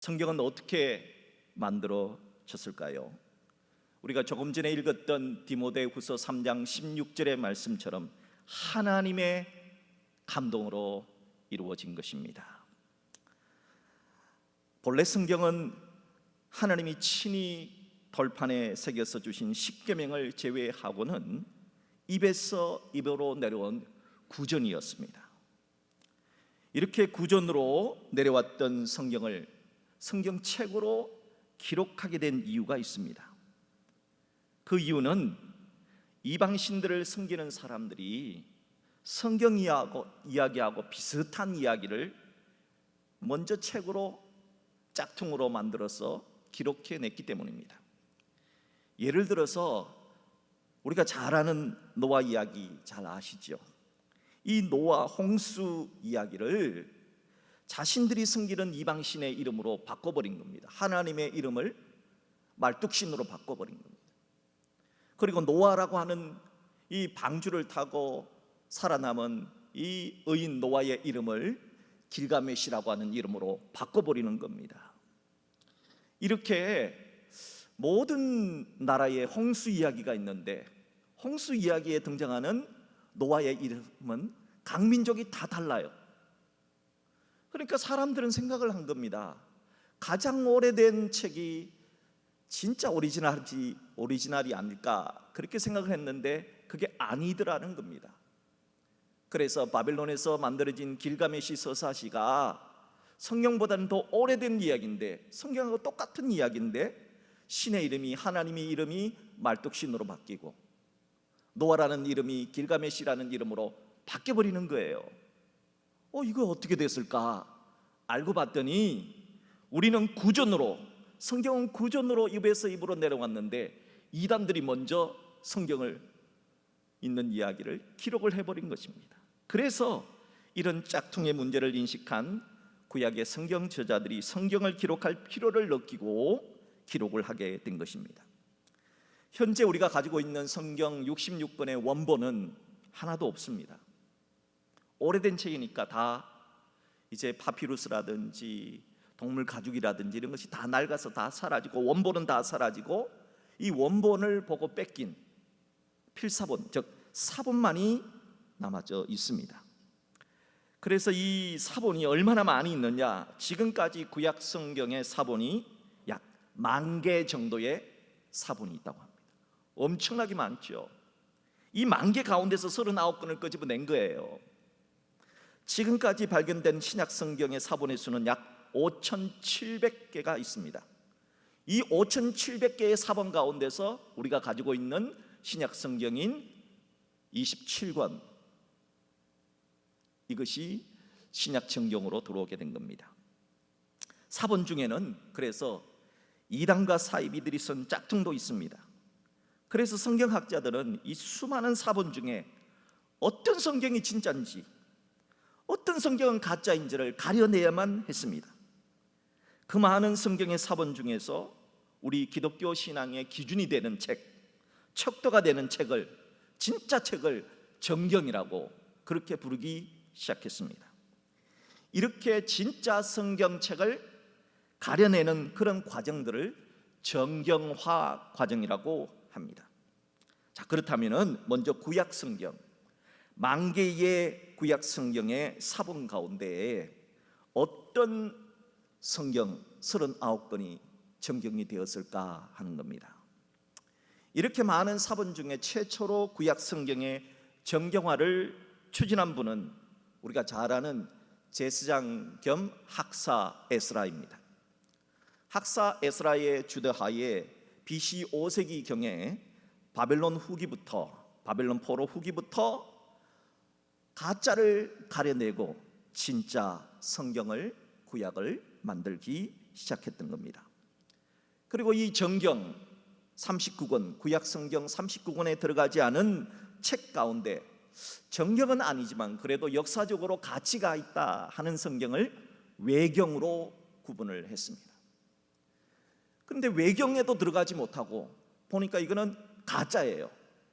성경은 어떻게 만들어졌을까요? 우리가 조금 전에 읽었던 디모데후서 3장 16절의 말씀처럼 하나님의 감동으로 이루어진 것입니다. 본래 성경은 하나님이 친히 돌판에 새겨서 주신 십계명을 제외하고는 입에서 입으로 내려온 구전이었습니다. 이렇게 구전으로 내려왔던 성경을 성경책으로 기록하게 된 이유가 있습니다. 그 이유는 이방신들을 섬기는 사람들이 성경 이야기하고 비슷한 이야기를 먼저 책으로 짝퉁으로 만들어서 기록해냈기 때문입니다. 예를 들어서 우리가 잘 아는 노아 이야기 잘 아시죠? 이 노아 홍수 이야기를 자신들이 섬기는 이방신의 이름으로 바꿔버린 겁니다. 하나님의 이름을 말뚝신으로 바꿔버린 겁니다. 그리고 노아라고 하는 이 방주를 타고 살아남은 이 의인 노아의 이름을 길가메시라고 하는 이름으로 바꿔버리는 겁니다. 이렇게 모든 나라의 홍수 이야기가 있는데 홍수 이야기에 등장하는 노아의 이름은 각 민족이 다 달라요. 그러니까 사람들은 생각을 한 겁니다. 가장 오래된 책이 진짜 오리지널이 아닐까 그렇게 생각을 했는데 그게 아니더라는 겁니다. 그래서 바벨론에서 만들어진 길가메시 서사시가 성경보다는 더 오래된 이야기인데 성경하고 똑같은 이야기인데 신의 이름이 하나님의 이름이 말뚝신으로 바뀌고 노아라는 이름이 길가메시라는 이름으로 바뀌어버리는 거예요. 이거 어떻게 됐을까? 알고 봤더니 우리는 구전으로 성경은 구전으로 입에서 입으로 내려왔는데 이단들이 먼저 성경을 있는 이야기를 기록을 해버린 것입니다. 그래서 이런 짝퉁의 문제를 인식한 구약의 성경 저자들이 성경을 기록할 필요를 느끼고 기록을 하게 된 것입니다. 현재 우리가 가지고 있는 성경 66권의 원본은 하나도 없습니다. 오래된 책이니까 다 이제 파피루스라든지 동물 가죽이라든지 이런 것이 다 낡아서 다 사라지고 원본은 다 사라지고 이 원본을 보고 뺏긴 필사본 즉 사본만이 남아져 있습니다. 그래서 이 사본이 얼마나 많이 있느냐, 지금까지 구약 성경의 사본이 약 10,000개 정도의 사본이 있다고 합니다. 엄청나게 많죠. 이 10,000개 가운데서 39권을 끄집어낸 거예요. 지금까지 발견된 신약 성경의 사본의 수는 약 5,700개가 있습니다. 이 5,700개의 사본 가운데서 우리가 가지고 있는 신약 성경인 27권, 이것이 신약 성경으로 들어오게 된 겁니다. 사본 중에는 그래서 이단과 사이비들이 쓴 짝퉁도 있습니다. 그래서 성경학자들은 이 수많은 사본 중에 어떤 성경이 진짜인지 어떤 성경은 가짜인지를 가려내야만 했습니다. 그 많은 성경의 사본 중에서 우리 기독교 신앙의 기준이 되는 책, 척도가 되는 책을, 진짜 책을 정경이라고 그렇게 부르기 시작했습니다. 이렇게 진짜 성경책을 가려내는 그런 과정들을 정경화 과정이라고 합니다. 자, 그렇다면 먼저 구약 성경 10,000개의 구약 성경의 사본 가운데 어떤 성경 39권이 정경이 되었을까 하는 겁니다. 이렇게 많은 사본 중에 최초로 구약 성경의 정경화를 추진한 분은 우리가 잘 아는 제사장 겸 학사 에스라입니다. 학사 에스라의 주도하에 BC 5세기경에 바벨론 포로 후기부터 가짜를 가려내고 진짜 성경을 구약을 만들기 시작했던 겁니다. 그리고 이 정경 39권 구약 성경 39권에 들어가지 않은 책 가운데 정경은 아니지만 그래도 역사적으로 가치가 있다 하는 성경을 외경으로 구분을 했습니다. 그런데 외경에도 들어가지 못하고 보니까 이거는 가짜예요.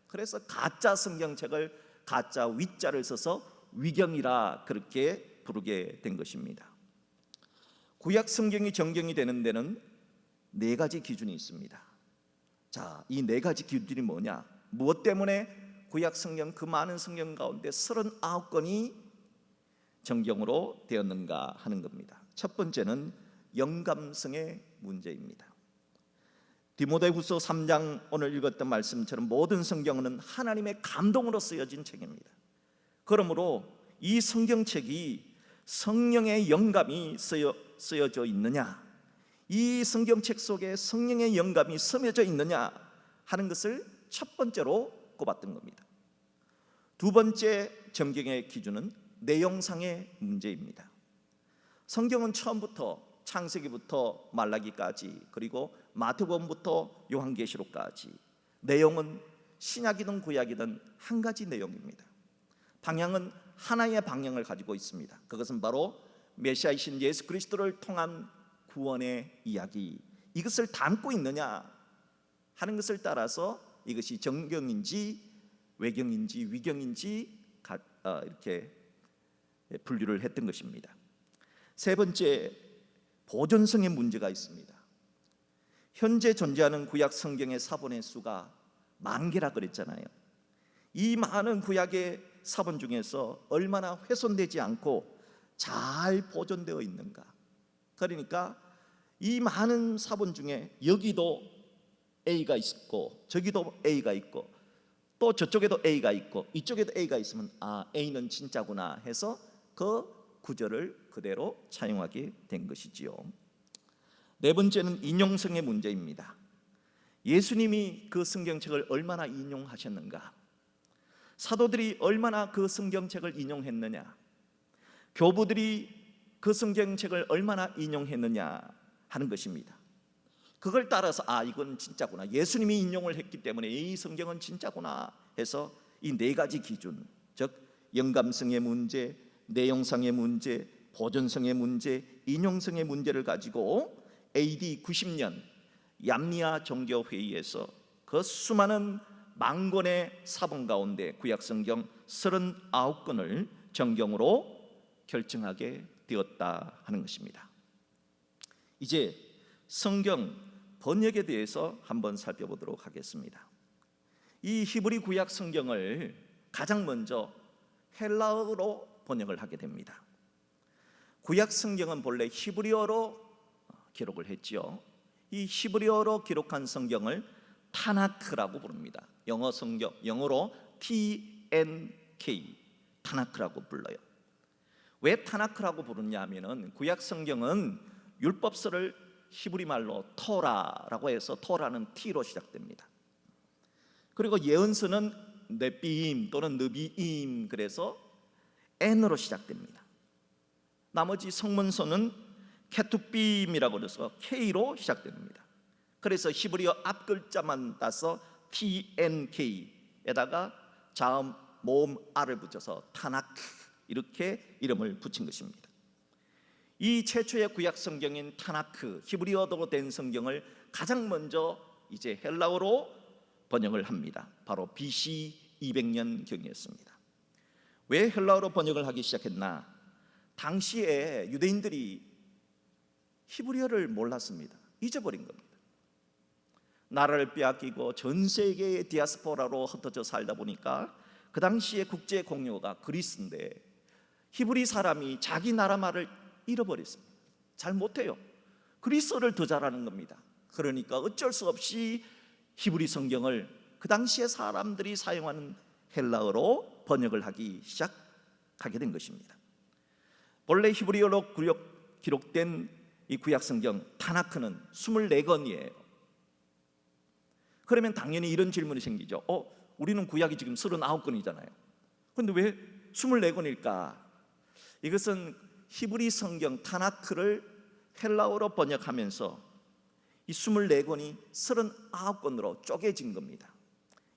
그래서 가짜 성경책을 가짜 위자를 써서 위경이라 그렇게 부르게 된 것입니다. 구약 성경이 정경이 되는 데는 네 가지 기준이 있습니다. 자, 이 네 가지 기준이 뭐냐? 무엇 때문에 구약 성경 그 많은 성경 가운데 39권이 정경으로 되었는가 하는 겁니다. 첫 번째는 영감성의 문제입니다. 디모데후서 3장 오늘 읽었던 말씀처럼 모든 성경은 하나님의 감동으로 쓰여진 책입니다. 그러므로 이 성경책이 성령의 영감이 쓰여져 있느냐, 이 성경책 속에 성령의 영감이 스며져 있느냐 하는 것을 첫 번째로 꼽았던 겁니다. 두 번째 정경의 기준은 내용상의 문제입니다. 성경은 처음부터 창세기부터 말라기까지, 그리고 마태복음부터 요한계시록까지 내용은 신약이든 구약이든 한 가지 내용입니다. 방향은 하나의 방향을 가지고 있습니다. 그것은 바로 메시아이신 예수 그리스도를 통한 구원의 이야기, 이것을 담고 있느냐 하는 것을 따라서 이것이 정경인지 외경인지 위경인지 이렇게 분류를 했던 것입니다. 세 번째, 보존성의 문제가 있습니다. 현재 존재하는 구약 성경의 사본의 수가 10,000개라 그랬잖아요. 이 많은 구약의 사본 중에서 얼마나 훼손되지 않고 잘 보존되어 있는가. 그러니까 이 많은 사본 중에 여기도 A가 있고 저기도 A가 있고 또 저쪽에도 A가 있고 이쪽에도 A가 있으면 A는 진짜구나 해서 그 구절을 그대로 차용하게 된 것이지요. 네 번째는 인용성의 문제입니다. 예수님이 그 성경책을 얼마나 인용하셨는가, 사도들이 얼마나 그 성경책을 인용했느냐, 교부들이 그 성경책을 얼마나 인용했느냐 하는 것입니다. 그걸 따라서 이건 진짜구나, 예수님이 인용을 했기 때문에 이 성경은 진짜구나 해서 이 네 가지 기준, 즉 영감성의 문제, 내용상의 문제, 보존성의 문제, 인용성의 문제를 가지고 AD 90년 얌니아 종교회의에서 그 수많은 10,000권의 사본 가운데 구약성경 39권을 정경으로 결정하게 되었다 하는 것입니다. 이제 성경 번역에 대해서 한번 살펴보도록 하겠습니다. 이 히브리 구약 성경을 가장 먼저 헬라어로 번역을 하게 됩니다. 구약 성경은 본래 히브리어로 기록을 했지요. 이 히브리어로 기록한 성경을 타나크라고 부릅니다. 영어 성경, 영어로 TNK, 타나크라고 불러요. 왜 타나크라고 부르냐 하면은 구약 성경은 율법서를 히브리 말로 토라라고 해서 토라는 T로 시작됩니다. 그리고 예언서는 네비임 또는 느비임, 그래서 N으로 시작됩니다. 나머지 성문서는 케투빔이라고 해서 K로 시작됩니다. 그래서 히브리어 앞글자만 따서 TNK에다가 자음 모음 R을 붙여서 타나크 이렇게 이름을 붙인 것입니다. 이 최초의 구약 성경인 타나크, 히브리어로 된 성경을 가장 먼저 이제 헬라어로 번역을 합니다. 바로 BC 200년 경이었습니다. 왜 헬라어로 번역을 하기 시작했나? 당시에 유대인들이 히브리어를 몰랐습니다. 잊어버린 겁니다. 나라를 빼앗기고 전 세계의 디아스포라로 흩어져 살다 보니까 그 당시에 국제 공요가 그리스인데 히브리 사람이 자기 나라 말을 잃어버렸습니다. 잘 못해요. 그리스어를 더 잘하는 겁니다. 그러니까 어쩔 수 없이 히브리 성경을 그 당시에 사람들이 사용하는 헬라어로 번역을 하기 시작하게 된 것입니다. 본래 히브리어로 기록된 이 구약 성경 타나크는 24권이에요. 그러면 당연히 이런 질문이 생기죠. 우리는 구약이 지금 39권이잖아요. 그런데 왜 24권일까? 이것은 히브리 성경 타나크를 헬라어로 번역하면서 이 24권이 39권으로 쪼개진 겁니다.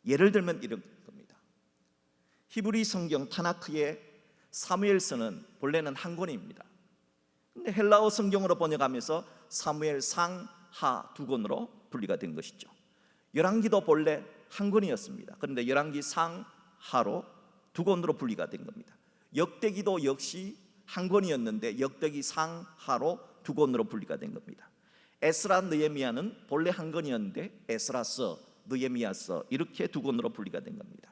예를 들면 이런 겁니다. 히브리 성경 타나크의 사무엘서는 본래는 한 권입니다. 근데 헬라어 성경으로 번역하면서 사무엘상, 하 두 권으로 분리가 된 것이죠. 열왕기도 본래 한 권이었습니다. 그런데 열왕기 상, 하로 두 권으로 분리가 된 겁니다. 역대기도 역시 한 권이었는데 역대기 상, 하로 두 권으로 분리가 된 겁니다. 에스라 느헤미야는 본래 한 권이었는데 에스라서, 느헤미야서 이렇게 두 권으로 분리가 된 겁니다.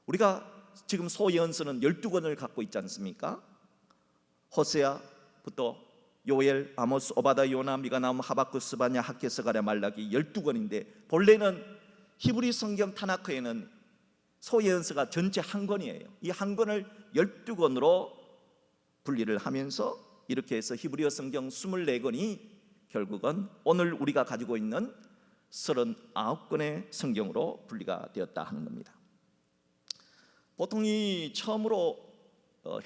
우리가 지금 소예언서는 12권을 갖고 있지 않습니까? 호세아부터 요엘, 아모스, 오바다, 요나, 미가, 나움, 하박국, 스바냐, 학개, 스가랴, 말라기 12권인데 본래는 히브리 성경 타나크에는 소예언서가 전체 한 권이에요. 이 한 권을 12권으로 분리를 하면서 이렇게 해서 히브리어 성경 24권이 결국은 오늘 우리가 가지고 있는 39권의 성경으로 분리가 되었다 하는 겁니다. 보통 이 처음으로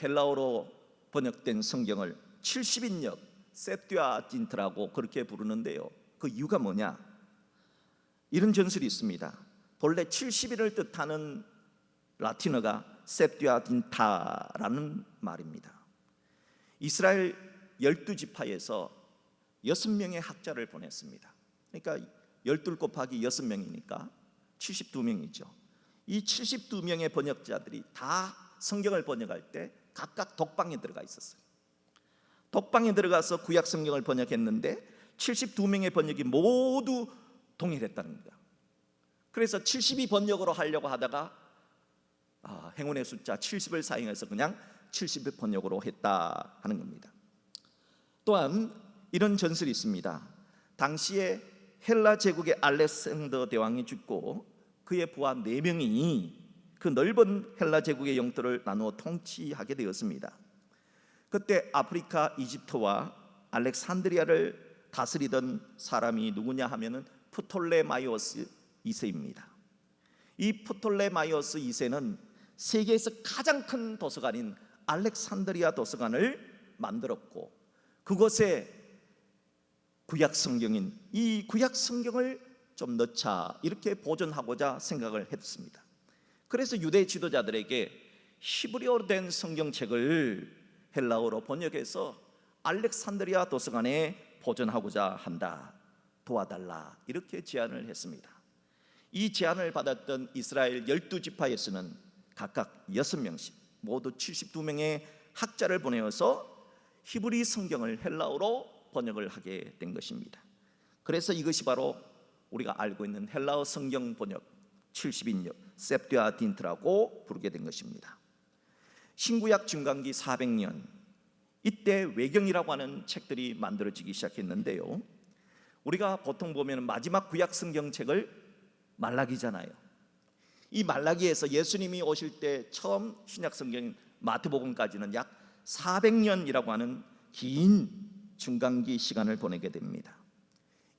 헬라어로 번역된 성경을 70인역 셉튜아진트라고 그렇게 부르는데요. 그 이유가 뭐냐? 이런 전설이 있습니다. 본래 70일을 뜻하는 라틴어가 셉튜아진타라는 말입니다. 이스라엘 12지파에서 6명의 학자를 보냈습니다. 그러니까 12 곱하기 6명이니까 72명이죠. 이 72명의 번역자들이 다 성경을 번역할 때 각각 독방에 들어가 있었어요. 독방에 들어가서 구약 성경을 번역했는데 72명의 번역이 모두 동일했다는 거야. 그래서 70이 번역으로 하려고 하다가 행운의 숫자 70을 사용해서 그냥 70의 번역으로 했다 하는 겁니다. 또한 이런 전설이 있습니다. 당시에 헬라 제국의 알렉산더 대왕이 죽고 그의 부하 4명이 그 넓은 헬라 제국의 영토를 나누어 통치하게 되었습니다. 그때 아프리카 이집트와 알렉산드리아를 다스리던 사람이 누구냐 하면은 프톨레마이오스 2세입니다. 이 프톨레마이오스 2세는 세계에서 가장 큰 도서관인 알렉산드리아 도서관을 만들었고 그곳에 구약 성경인 이 구약 성경을 좀 넣자 이렇게 보존하고자 생각을 했습니다. 그래서 유대 지도자들에게 히브리어로 된 성경책을 헬라어로 번역해서 알렉산드리아 도서관에 보존하고자 한다. 도와달라 이렇게 제안을 했습니다. 이 제안을 받았던 이스라엘 12지파에서는 각각 6명씩 모두 72명의 학자를 보내어서 히브리 성경을 헬라어로 번역을 하게 된 것입니다. 그래서 이것이 바로 우리가 알고 있는 헬라어 성경 번역 70인역 셉튜아딘트라고 부르게 된 것입니다. 신구약 중간기 400년 이때 외경이라고 하는 책들이 만들어지기 시작했는데요. 우리가 보통 보면 마지막 구약 성경책을 말라기잖아요. 이 말라기에서 예수님이 오실 때 처음 신약 성경인 마태복음까지는 약 400년이라고 하는 긴 중간기 시간을 보내게 됩니다.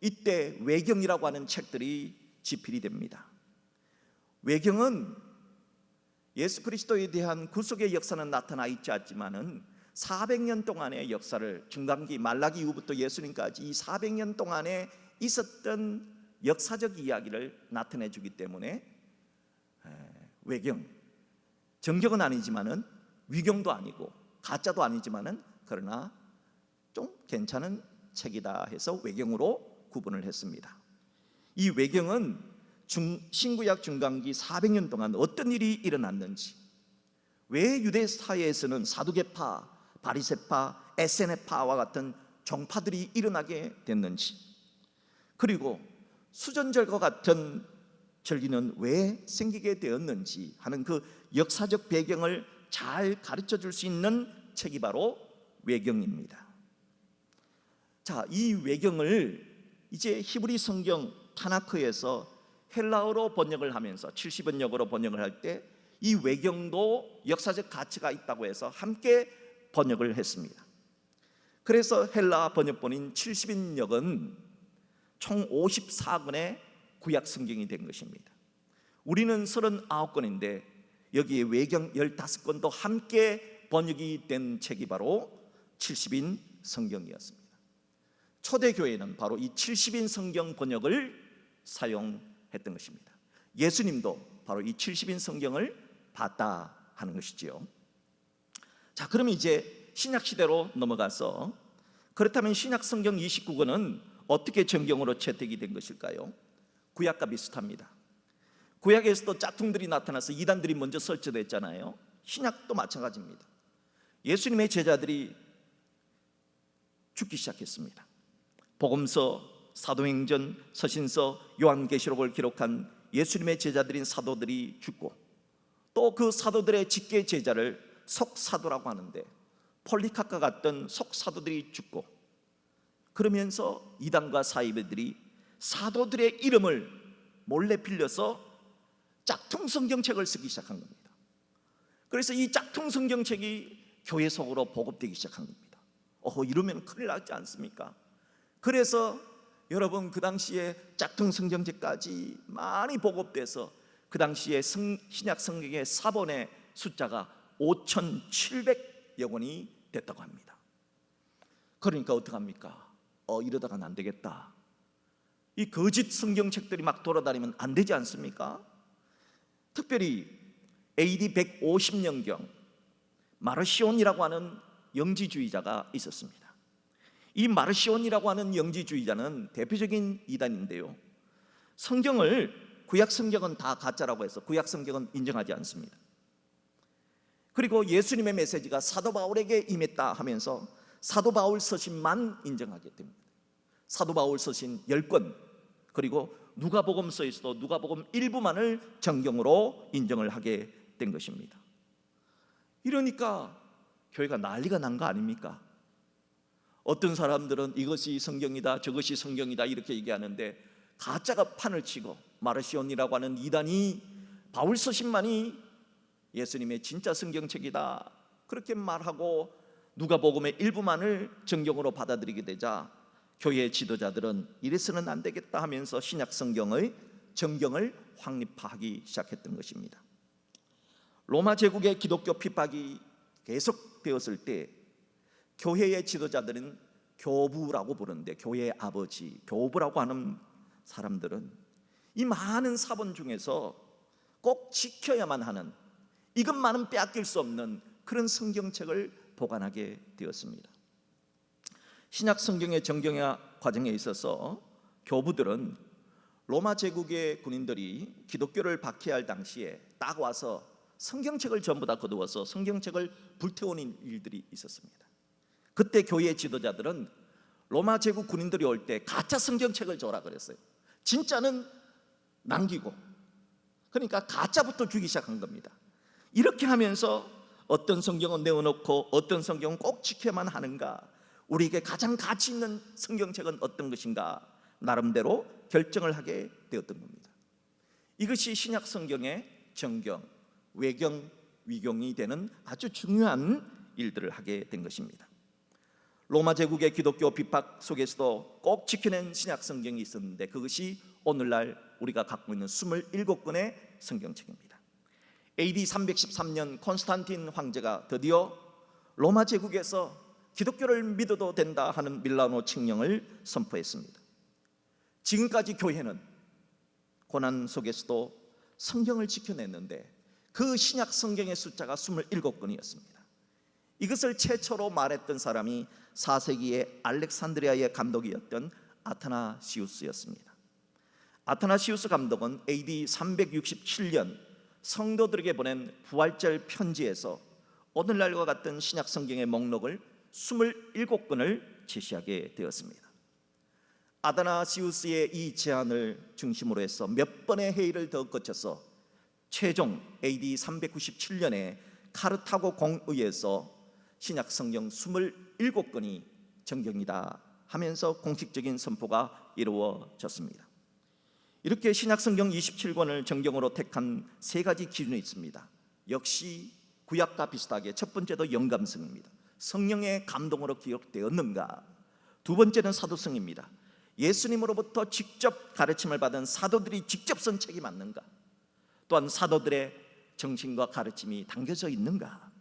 이때 외경이라고 하는 책들이 집필이 됩니다. 외경은 예수 그리스도에 대한 구속의 역사는 나타나 있지 않지만은 400년 동안의 역사를 중간기 말라기 이후부터 예수님까지 이 400년 동안에 있었던 역사적 이야기를 나타내 주기 때문에 외경, 정경은 아니지만은 위경도 아니고 가짜도 아니지만은 그러나 좀 괜찮은 책이다 해서 외경으로 구분을 했습니다. 이 외경은 신구약 중간기 400년 동안 어떤 일이 일어났는지, 왜 유대 사회에서는 사두개파, 바리새파, 에세네파와 같은 종파들이 일어나게 됐는지, 그리고 수전절과 같은 절기는 왜 생기게 되었는지 하는 그 역사적 배경을 잘 가르쳐 줄 수 있는 책이 바로 외경입니다. 자, 이 외경을 이제 히브리 성경 타나크에서 헬라어로 번역을 하면서 70번역으로 번역을 할 때 이 외경도 역사적 가치가 있다고 해서 함께 번역을 했습니다. 그래서 헬라 번역본인 70인역은 총 54권의 구약 성경이 된 것입니다. 우리는 39권인데 여기에 외경 15권도 함께 번역이 된 책이 바로 70인 성경이었습니다. 초대교회는 바로 이 70인 성경 번역을 사용했던 것입니다. 예수님도 바로 이 70인 성경을 봤다 하는 것이지요. 자, 그럼 이제 신약 시대로 넘어가서 그렇다면 신약 성경 29권은 어떻게 정경으로 채택이 된 것일까요? 구약과 비슷합니다. 구약에서도 짝퉁들이 나타나서 이단들이 먼저 설치됐잖아요. 신약도 마찬가지입니다. 예수님의 제자들이 죽기 시작했습니다. 복음서, 사도행전, 서신서, 요한계시록을 기록한 예수님의 제자들인 사도들이 죽고, 또 그 사도들의 직계 제자를 속사도라고 하는데 폴리카카 같던 속사도들이 죽고, 그러면서 이단과 사이비들이 사도들의 이름을 몰래 빌려서 짝퉁 성경책을 쓰기 시작한 겁니다. 그래서 이 짝퉁 성경책이 교회 속으로 보급되기 시작한 겁니다. 이러면 큰일 나지 않습니까? 그래서 여러분, 그 당시에 짝퉁 성경책까지 많이 보급돼서 그 당시에 신약 성경의 사본의 숫자가 5,700여 권이 됐다고 합니다. 그러니까 어떡합니까? 이러다가는 안 되겠다. 이 거짓 성경책들이 막 돌아다니면 안 되지 않습니까? 특별히 AD 150년경 마르시온이라고 하는 영지주의자가 있었습니다. 이 마르시온이라고 하는 영지주의자는 대표적인 이단인데요, 성경을, 구약 성경은 다 가짜라고 해서 구약 성경은 인정하지 않습니다. 그리고 예수님의 메시지가 사도 바울에게 임했다 하면서 사도 바울 서신만 인정하게 됩니다. 사도 바울 서신 10권, 그리고 누가복음서에서도 누가복음 일부만을 정경으로 인정을 하게 된 것입니다. 이러니까 교회가 난리가 난 거 아닙니까? 어떤 사람들은 이것이 성경이다, 저것이 성경이다 이렇게 얘기하는데, 가짜가 판을 치고 마르시온이라고 하는 이단이 바울 서신만이 예수님의 진짜 성경책이다 그렇게 말하고 누가복음의 일부만을 정경으로 받아들이게 되자, 교회의 지도자들은 이래서는 안 되겠다 하면서 신약 성경의 정경을 확립화하기 시작했던 것입니다. 로마 제국의 기독교 핍박이 계속되었을 때 교회의 지도자들은 교부라고 부르는데, 교회의 아버지, 교부라고 하는 사람들은 이 많은 사본 중에서 꼭 지켜야만 하는, 이것만은 빼앗길 수 없는 그런 성경책을 보관하게 되었습니다. 신약 성경의 정경화 과정에 있어서 교부들은 로마 제국의 군인들이 기독교를 박해할 당시에 딱 와서 성경책을 전부 다 거두어서 성경책을 불태우는 일들이 있었습니다. 그때 교회의 지도자들은 로마 제국 군인들이 올 때 가짜 성경책을 줘라 그랬어요. 진짜는 남기고, 그러니까 가짜부터 주기 시작한 겁니다. 이렇게 하면서 어떤 성경은 내어놓고 어떤 성경은 꼭 지켜야만 하는가, 우리에게 가장 가치 있는 성경책은 어떤 것인가, 나름대로 결정을 하게 되었던 겁니다. 이것이 신약 성경의 정경, 외경, 위경이 되는 아주 중요한 일들을 하게 된 것입니다. 로마 제국의 기독교 핍박 속에서도 꼭 지켜낸 신약 성경이 있었는데, 그것이 오늘날 우리가 갖고 있는 27권의 성경책입니다. AD 313년 콘스탄틴 황제가 드디어 로마 제국에서 기독교를 믿어도 된다 하는 밀라노 칙령을 선포했습니다. 지금까지 교회는 고난 속에서도 성경을 지켜냈는데 그 신약 성경의 숫자가 27권이었습니다. 이것을 최초로 말했던 사람이 4세기의 알렉산드리아의 감독이었던 아타나시우스였습니다. 아타나시우스 감독은 AD 367년 성도들에게 보낸 부활절 편지에서 오늘날과 같은 신약 성경의 목록을 27권을 제시하게 되었습니다. 아타나시우스의 이 제안을 중심으로 해서 몇 번의 회의를 더 거쳐서 최종 AD 397년에 카르타고 공의에서 신약 성경 27권이 정경이다 하면서 공식적인 선포가 이루어졌습니다. 이렇게 신약 성경 27권을 정경으로 택한 세 가지 기준이 있습니다. 역시 구약과 비슷하게 첫 번째도 영감성입니다. 성령의 감동으로 기록되었는가. 두 번째는 사도성입니다. 예수님으로부터 직접 가르침을 받은 사도들이 직접 쓴 책이 맞는가. 또한 사도들의 정신과 가르침이 담겨져 있는가.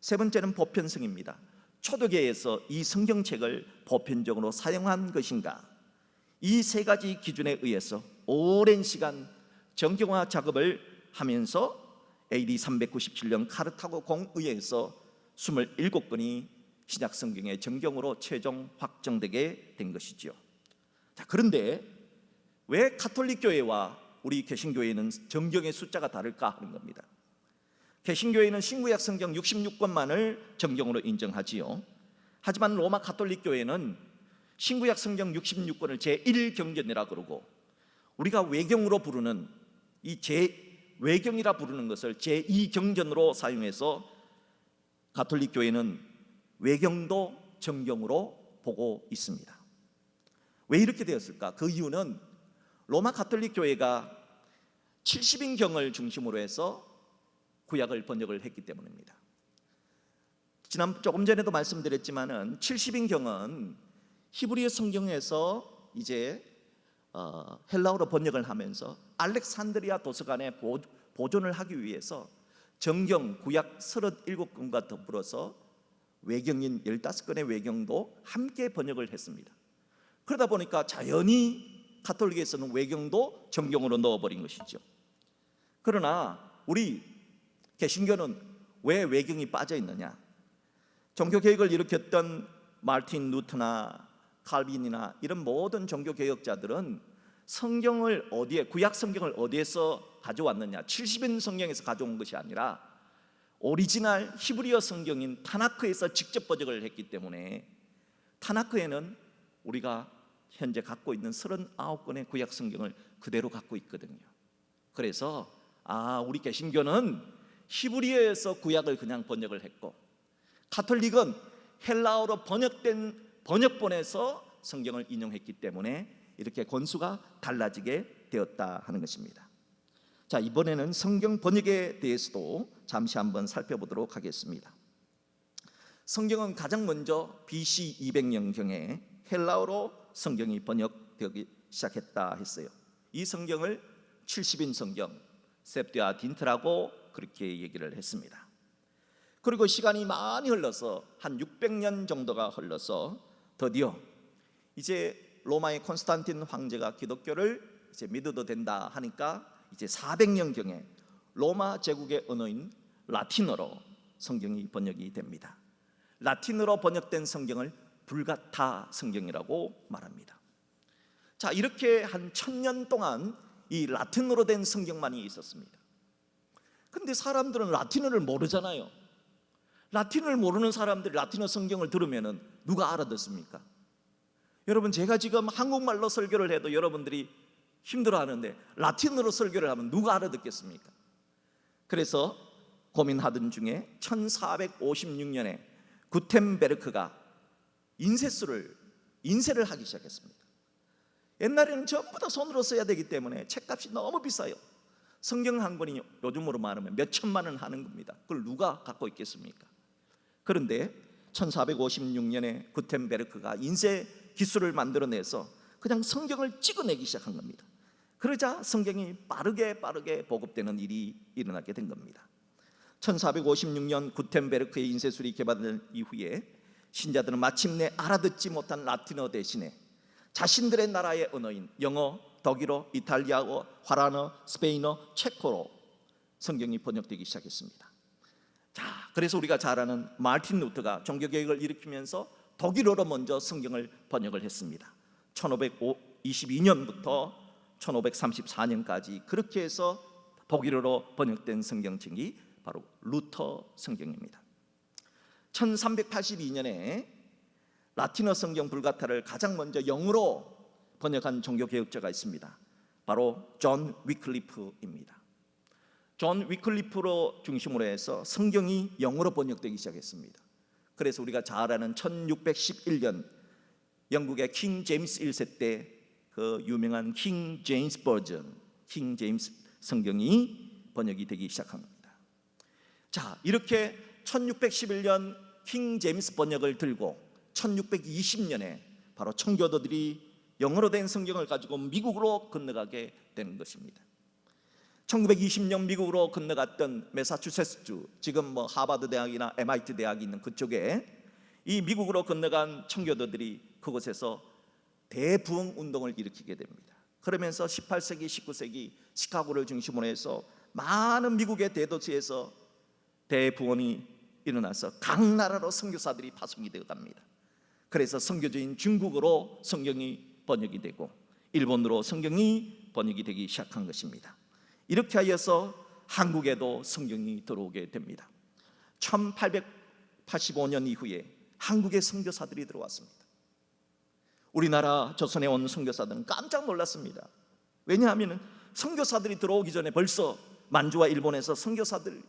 세 번째는 보편성입니다. 초대교회에서 이 성경책을 보편적으로 사용한 것인가. 이 세 가지 기준에 의해서 오랜 시간 정경화 작업을 하면서 AD 397년 카르타고 공의회에서 27권이 신약 성경의 정경으로 최종 확정되게 된 것이죠. 자, 그런데 왜 가톨릭 교회와 우리 개신교회는 정경의 숫자가 다를까 하는 겁니다. 개신교회는 신구약 성경 66권만을 정경으로 인정하지요. 하지만 로마 가톨릭 교회는 신구약 성경 66권을 제1경전이라 그러고 우리가 외경으로 부르는 이 외경이라 부르는 것을 제2경전으로 사용해서 가톨릭 교회는 외경도 정경으로 보고 있습니다. 왜 이렇게 되었을까? 그 이유는 로마 가톨릭 교회가 70인경을 중심으로 해서 구약을 번역을 했기 때문입니다. 조금 전에도 말씀드렸지만은 70인경은 히브리어 성경에서 이제 헬라어로 번역을 하면서 알렉산드리아 도서관에 보존을 하기 위해서 정경 구약 37권과 더불어서 외경인 15권의 외경도 함께 번역을 했습니다. 그러다 보니까 자연히 가톨릭에서는 외경도 정경으로 넣어버린 것이죠. 그러나 우리 개신교는 왜 외경이 빠져 있느냐? 종교개혁을 일으켰던 마르틴 루터나 칼빈이나 이런 모든 종교개혁자들은 성경을 어디에, 구약 성경을 어디에서 가져왔느냐? 70인 성경에서 가져온 것이 아니라 오리지널 히브리어 성경인 타나크에서 직접 번역을 했기 때문에 타나크에는 우리가 현재 갖고 있는 39권의 구약 성경을 그대로 갖고 있거든요. 그래서 우리 개신교는 히브리어에서 구약을 그냥 번역을 했고 가톨릭은 헬라어로 번역된 번역본에서 성경을 인용했기 때문에 이렇게 권수가 달라지게 되었다 하는 것입니다. 자, 이번에는 성경 번역에 대해서도 잠시 한번 살펴보도록 하겠습니다. 성경은 가장 먼저 BC 200년경에 헬라어로 성경이 번역되기 시작했다 했어요. 이 성경을 70인 성경, 셉디아딘트라고 그렇게 얘기를 했습니다. 그리고 시간이 많이 흘러서 한 600년 정도가 흘러서 드디어 이제 로마의 콘스탄틴 황제가 기독교를 이제 믿어도 된다 하니까 이제 400년경에 로마 제국의 언어인 라틴어로 성경이 번역이 됩니다. 라틴어로 번역된 성경을 불가타 성경이라고 말합니다. 자, 이렇게 한 1000년 동안 이 라틴어로 된 성경만이 있었습니다. 근데 사람들은 라틴어를 모르잖아요. 라틴어를 모르는 사람들이 라틴어 성경을 들으면 누가 알아듣습니까? 여러분, 제가 지금 한국말로 설교를 해도 여러분들이 힘들어하는데 라틴어로 설교를 하면 누가 알아듣겠습니까? 그래서 고민하던 중에 1456년에 구텐베르크가 인쇄를 하기 시작했습니다. 옛날에는 전부 다 손으로 써야 되기 때문에 책값이 너무 비싸요. 성경 한 권이 요즘으로 말하면 몇 천만 원 하는 겁니다. 그걸 누가 갖고 있겠습니까? 그런데 1456년에 구텐베르크가 인쇄 기술을 만들어내서 그냥 성경을 찍어내기 시작한 겁니다. 그러자 성경이 빠르게 보급되는 일이 일어나게 된 겁니다. 1456년 구텐베르크의 인쇄술이 개발된 이후에 신자들은 마침내 알아듣지 못한 라틴어 대신에 자신들의 나라의 언어인 영어, 독일어, 이탈리아어, 화란어, 스페인어, 체코로 성경이 번역되기 시작했습니다. 자, 그래서 우리가 잘 아는 마르틴 루터가 종교개혁을 일으키면서 독일어로 먼저 성경을 번역을 했습니다. 1522년부터 1534년까지 그렇게 해서 독일어로 번역된 성경책이 바로 루터 성경입니다. 1382년에 라틴어 성경 불가타를 가장 먼저 영어로 번역한 종교개혁자가 있습니다. 바로 존 위클리프입니다. 존 위클리프로 중심으로 해서 성경이 영어로 번역되기 시작했습니다. 그래서 우리가 잘 아는 1611년 영국의 킹 제임스 1세 때 그 유명한 킹 제임스 버전, 킹 제임스 성경이 번역이 되기 시작합니다. 자, 이렇게 1611년 킹 제임스 번역을 들고 1620년에 바로 청교도들이 영어로 된 성경을 가지고 미국으로 건너가게 되는 것입니다. 1920년 미국으로 건너갔던 매사추세츠주, 지금 하버드 대학이나 MIT 대학이 있는 그쪽에 이 미국으로 건너간 청교도들이 그곳에서 대부흥 운동을 일으키게 됩니다. 그러면서 18세기, 19세기 시카고를 중심으로 해서 많은 미국의 대도시에서 대부흥이 일어나서 각 나라로 선교사들이 파송이 되어 갑니다. 그래서 선교지인 중국어로 성경이 번역이 되고 일본어로 성경이 번역이 되기 시작한 것입니다. 이렇게 하여서 한국에도 성경이 들어오게 됩니다. 1885년 이후에 한국의 선교사들이 들어왔습니다. 우리나라 조선에 온 선교사들은 깜짝 놀랐습니다. 왜냐하면 선교사들이 들어오기 전에 벌써 만주와 일본에서 선교사들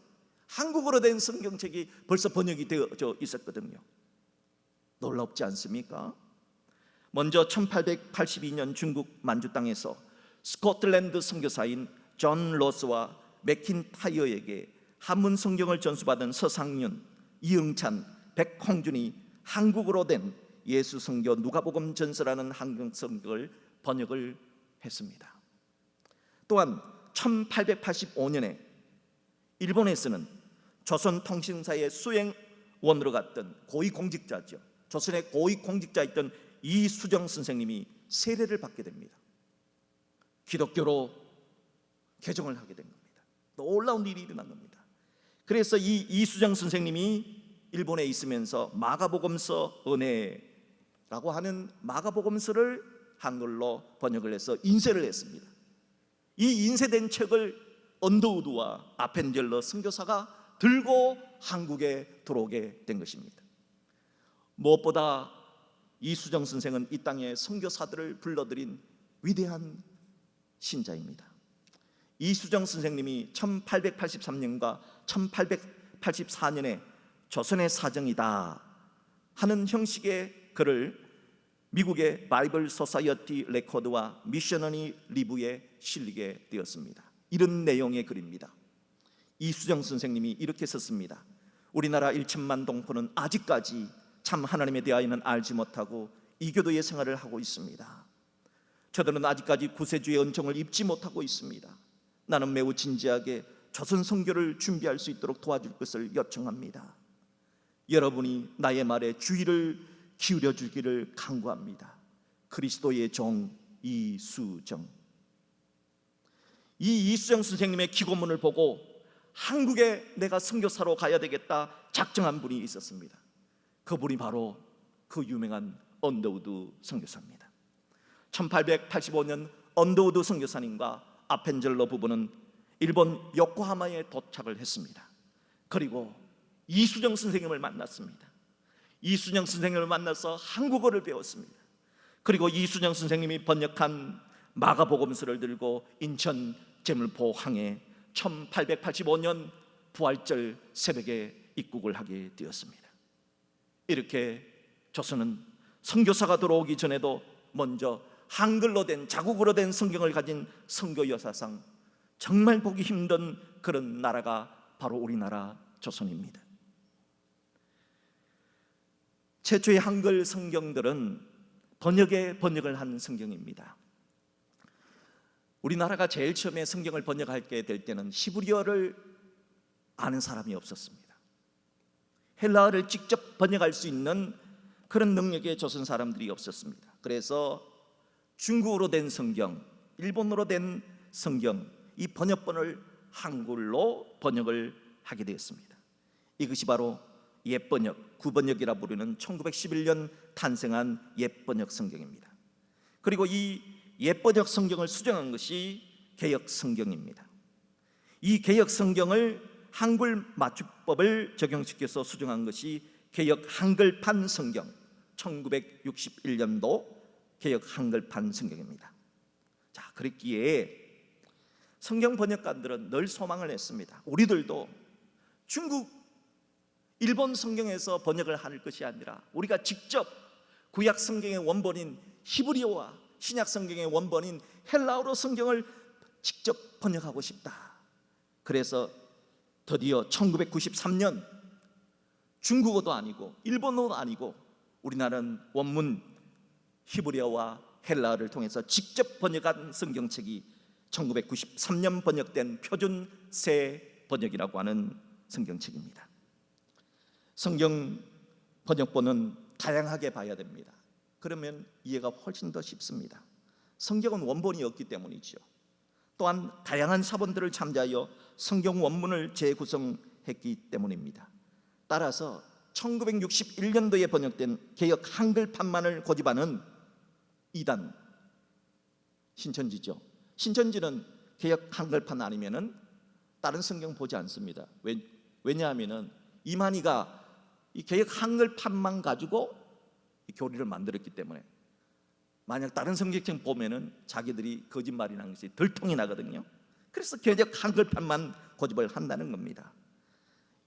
한국어로 된 성경책이 벌써 번역이 되어져 있었거든요. 놀랍지 않습니까? 먼저 1882년 중국 만주 땅에서 스코틀랜드 선교사인 존 로스와 맥킨타이어에게 한문 성경을 전수받은 서상윤, 이응찬, 백홍준이 한국어로 된 예수 성교 누가복음 전서라는 한글 성경을 번역을 했습니다. 또한 1885년에 일본에서는 조선통신사의 수행원으로 갔던 고위공직자죠. 조선의 고위공직자였던 이수정 선생님이 세례를 받게 됩니다. 기독교로 개종을 하게 된 겁니다. 놀라운 일이 일어난 겁니다. 그래서 이 이수정 선생님이 일본에 있으면서 마가복음서 은혜라고 하는 마가복음서를 한글로 번역을 해서 인쇄를 했습니다. 이 인쇄된 책을 언더우드와 아펜젤러 선교사가 들고 한국에 들어오게 된 것입니다. 무엇보다 이수정 선생은 이 땅에 선교사들을 불러들인 위대한 신자입니다. 이수정 선생님이 1883년과 1884년에 조선의 사정이다 하는 형식의 글을 미국의 바이블 소사이어티 레코드와 미셔너리 리뷰에 실리게 되었습니다. 이런 내용의 글입니다. 이수정 선생님이 이렇게 썼습니다. 우리나라 1천만 동포는 아직까지 참 하나님에 대하여는 알지 못하고 이교도의 생활을 하고 있습니다. 저들은 아직까지 구세주의 은총을 입지 못하고 있습니다. 나는 매우 진지하게 조선 선교를 준비할 수 있도록 도와줄 것을 요청합니다. 여러분이 나의 말에 주의를 기울여 주기를 간구합니다. 그리스도의 종 이수정. 이 이수정 선생님의 기고문을 보고 한국에 내가 선교사로 가야 되겠다 작정한 분이 있었습니다. 그분이 바로 그 유명한 언더우드 선교사입니다. 1885년 언더우드 선교사님과 아펜젤러 부부는 일본 요코하마에 도착을 했습니다. 그리고 이수정 선생님을 만났습니다. 이수정 선생님을 만나서 한국어를 배웠습니다. 그리고 이수정 선생님이 번역한 마가복음서를 들고 인천 제물포 항에 1885년 부활절 새벽에 입국을 하게 되었습니다. 이렇게 조선은 선교사가 들어오기 전에도 먼저 한글로 된 자국어로 된 성경을 가진 선교 역사상 정말 보기 힘든 그런 나라가 바로 우리나라 조선입니다. 최초의 한글 성경들은 번역을 한 성경입니다. 우리나라가 제일 처음에 성경을 번역하게 될 때는 히브리어를 아는 사람이 없었습니다. 헬라어를 직접 번역할 수 있는 그런 능력의 조선 사람들이 없었습니다. 그래서 중국어로 된 성경, 일본어로 된 성경, 이 번역본을 한글로 번역을 하게 되었습니다. 이것이 바로 옛번역, 구번역이라 부르는 1911년 탄생한 옛번역 성경입니다. 그리고 이 옛번역 성경을 수정한 것이 개역 성경입니다. 이 개역 성경을 한글 맞춤법을 적용시켜서 수정한 것이 개역 한글판 성경, 1961년도 개역 한글판 성경입니다. 자, 그랬기에 성경 번역가들은 늘 소망을 했습니다. 우리들도 중국, 일본 성경에서 번역을 할 것이 아니라 우리가 직접 구약 성경의 원본인 히브리어와 신약 성경의 원본인 헬라어로 성경을 직접 번역하고 싶다. 그래서 드디어 1993년 중국어도 아니고 일본어도 아니고 우리나라는 원문 히브리어와 헬라어를 통해서 직접 번역한 성경책이 1993년 번역된 표준 새 번역이라고 하는 성경책입니다. 성경 번역본은 다양하게 봐야 됩니다. 그러면 이해가 훨씬 더 쉽습니다. 성경은 원본이 없기 때문이죠. 또한 다양한 사본들을 참조하여 성경 원문을 재구성했기 때문입니다. 따라서 1961년도에 번역된 개역 한글판만을 고집하는 이단 신천지죠. 신천지는 개역 한글판 아니면은 다른 성경 보지 않습니다. 왜냐하면은 이만희가 이 개역 한글판만 가지고 이 교리를 만들었기 때문에 만약 다른 성경책 보면은 자기들이 거짓말이라는 것이 들통이 나거든요. 그래서 개역 한글판만 고집을 한다는 겁니다.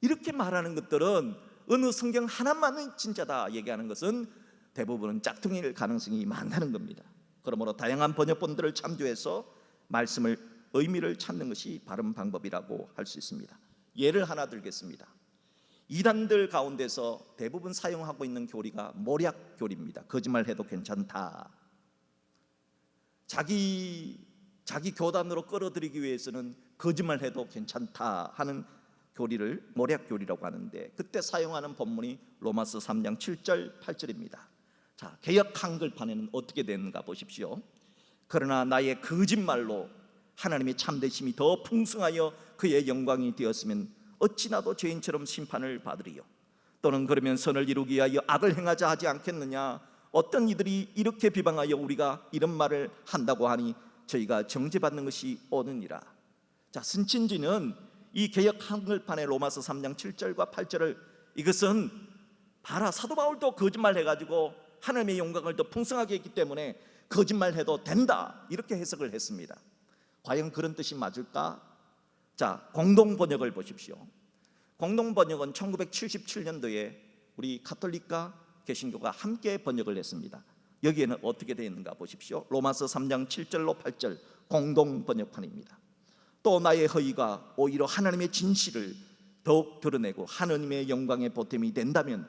이렇게 말하는 것들은 어느 성경 하나만은 진짜다 얘기하는 것은 대부분은 짝퉁일 가능성이 많다는 겁니다. 그러므로 다양한 번역본들을 참조해서 말씀을 의미를 찾는 것이 바른 방법이라고 할 수 있습니다. 예를 하나 들겠습니다. 이단들 가운데서 대부분 사용하고 있는 교리가 모략 교리입니다. 거짓말해도 괜찮다. 자기 교단으로 끌어들이기 위해서는 거짓말해도 괜찮다 하는 교리를 모략 교리라고 하는데, 그때 사용하는 본문이 로마서 3장 7절 8절입니다. 자, 개역 한글판에는 어떻게 되는가 보십시오. 그러나 나의 거짓말로 하나님의 참되심이 더 풍성하여 그의 영광이 되었으면 어찌나도 죄인처럼 심판을 받으리요. 또는 그러면 선을 이루기 위하여 악을 행하자 하지 않겠느냐. 어떤 이들이 이렇게 비방하여 우리가 이런 말을 한다고 하니 저희가 정죄받는 것이 오느니라. 자, 신친지는 이 개역 한글판의 로마서 3장 7절과 8절을 이것은 봐라, 사도 바울도 거짓말 해가지고 하나님의 영광을 더 풍성하게 했기 때문에 거짓말해도 된다 이렇게 해석을 했습니다. 과연 그런 뜻이 맞을까? 자, 공동번역을 보십시오. 공동번역은 1977년도에 우리 가톨릭과 개신교가 함께 번역을 했습니다. 여기에는 어떻게 되어 있는가 보십시오. 로마서 3장 7절로 8절 공동번역판입니다. 또 나의 허위가 오히려 하나님의 진실을 더욱 드러내고 하나님의 영광의 보탬이 된다면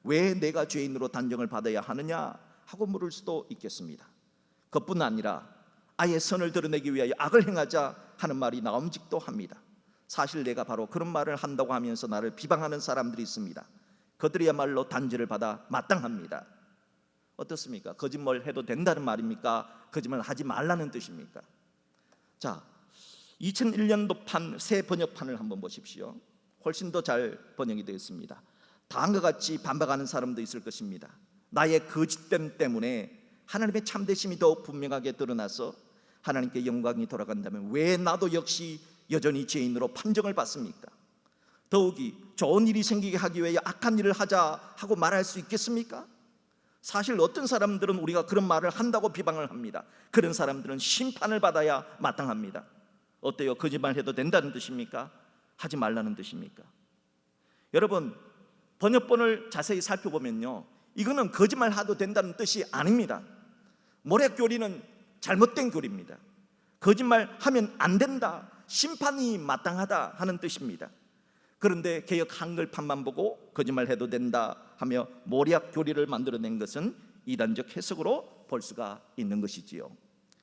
왜 내가 죄인으로 단정을 받아야 하느냐 하고 물을 수도 있겠습니다. 그뿐 아니라 아예 선을 드러내기 위하여 악을 행하자 하는 말이 나옴직도 합니다. 사실 내가 바로 그런 말을 한다고 하면서 나를 비방하는 사람들이 있습니다. 그들이야말로 단죄를 받아 마땅합니다. 어떻습니까? 거짓말 해도 된다는 말입니까? 거짓말 하지 말라는 뜻입니까? 자, 2001년도판 새 번역판을 한번 보십시오. 훨씬 더 잘 번역이 되어 있습니다. 다음과 같이 반박하는 사람도 있을 것입니다. 나의 거짓됨 때문에 하나님의 참되심이 더욱 분명하게 드러나서 하나님께 영광이 돌아간다면 왜 나도 역시 여전히 죄인으로 판정을 받습니까? 더욱이 좋은 일이 생기게 하기 위해 악한 일을 하자 하고 말할 수 있겠습니까? 사실 어떤 사람들은 우리가 그런 말을 한다고 비방을 합니다. 그런 사람들은 심판을 받아야 마땅합니다. 어때요? 거짓말해도 된다는 뜻입니까? 하지 말라는 뜻입니까? 여러분, 번역본을 자세히 살펴보면요, 이거는 거짓말해도 된다는 뜻이 아닙니다. 모략 교리는 잘못된 교리입니다. 거짓말하면 안 된다, 심판이 마땅하다 하는 뜻입니다. 그런데 개역 한글판만 보고 거짓말해도 된다 하며 모략 교리를 만들어낸 것은 이단적 해석으로 볼 수가 있는 것이지요.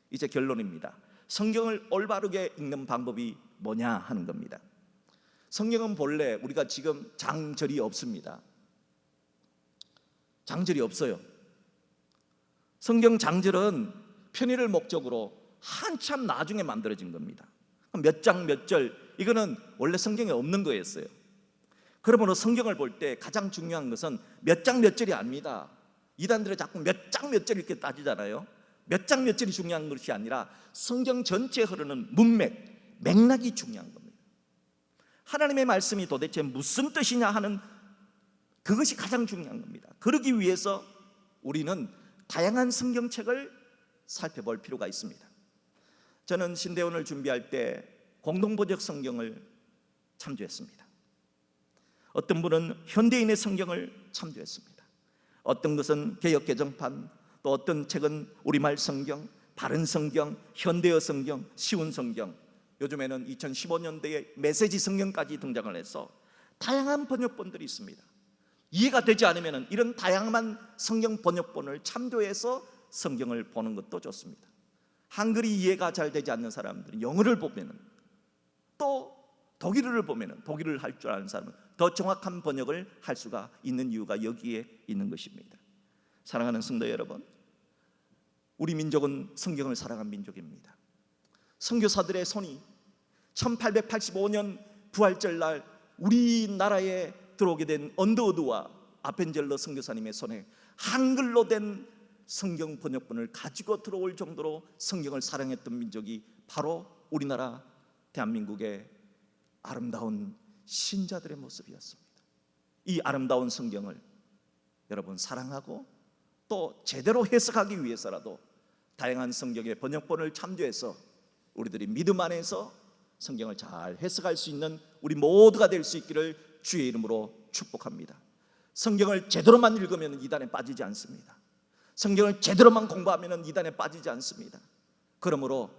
이제 결론입니다. 성경을 올바르게 읽는 방법이 뭐냐 하는 겁니다. 성경은 본래 우리가 지금 장절이 없습니다. 장절이 없어요. 성경 장절은 편의를 목적으로 한참 나중에 만들어진 겁니다. 몇 장 몇 절, 이거는 원래 성경에 없는 거였어요. 그러므로 성경을 볼 때 가장 중요한 것은 몇 장 몇 절이 아닙니다. 이단들은 자꾸 몇 장 몇 절 이렇게 따지잖아요. 몇 장 몇 절이 중요한 것이 아니라 성경 전체에 흐르는 문맥, 맥락이 중요한 겁니다. 하나님의 말씀이 도대체 무슨 뜻이냐 하는 그것이 가장 중요한 겁니다. 그러기 위해서 우리는 다양한 성경책을 살펴볼 필요가 있습니다. 저는 신대원을 준비할 때 공동번역 성경을 참조했습니다. 어떤 분은 현대인의 성경을 참조했습니다. 어떤 것은 개역개정판, 또 어떤 책은 우리말 성경, 바른 성경, 현대어 성경, 쉬운 성경, 요즘에는 2015년도에 메시지 성경까지 등장을 해서 다양한 번역본들이 있습니다. 이해가 되지 않으면 이런 다양한 성경 번역본을 참조해서 성경을 보는 것도 좋습니다. 한글이 이해가 잘 되지 않는 사람들은 영어를 보면, 또 독일어를 보면, 독일어를 할 줄 아는 사람은 더 정확한 번역을 할 수가 있는 이유가 여기에 있는 것입니다. 사랑하는 성도 여러분, 우리 민족은 성경을 사랑한 민족입니다. 선교사들의 손이 1885년 부활절 날 우리나라에 들어오게 된 언더우드와 아펜젤러 선교사님의 손에 한글로 된 성경 번역본을 가지고 들어올 정도로 성경을 사랑했던 민족이 바로 우리나라 대한민국의 아름다운 신자들의 모습이었습니다. 이 아름다운 성경을 여러분 사랑하고 또 제대로 해석하기 위해서라도 다양한 성경의 번역본을 참조해서 우리들이 믿음 안에서 성경을 잘 해석할 수 있는 우리 모두가 될 수 있기를 주의 이름으로 축복합니다. 성경을 제대로만 읽으면 이단에 빠지지 않습니다. 성경을 제대로만 공부하면 이단에 빠지지 않습니다. 그러므로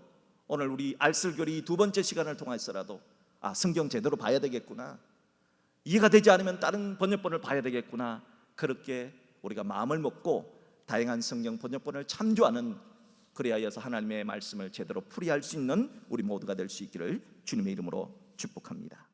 오늘 우리 알쓸교리 두 번째 시간을 통해서라도 성경 제대로 봐야 되겠구나, 이해가 되지 않으면 다른 번역본을 봐야 되겠구나, 그렇게 우리가 마음을 먹고 다양한 성경 번역본을 참조하는, 그리하여서 하나님의 말씀을 제대로 풀이할 수 있는 우리 모두가 될 수 있기를 주님의 이름으로 축복합니다.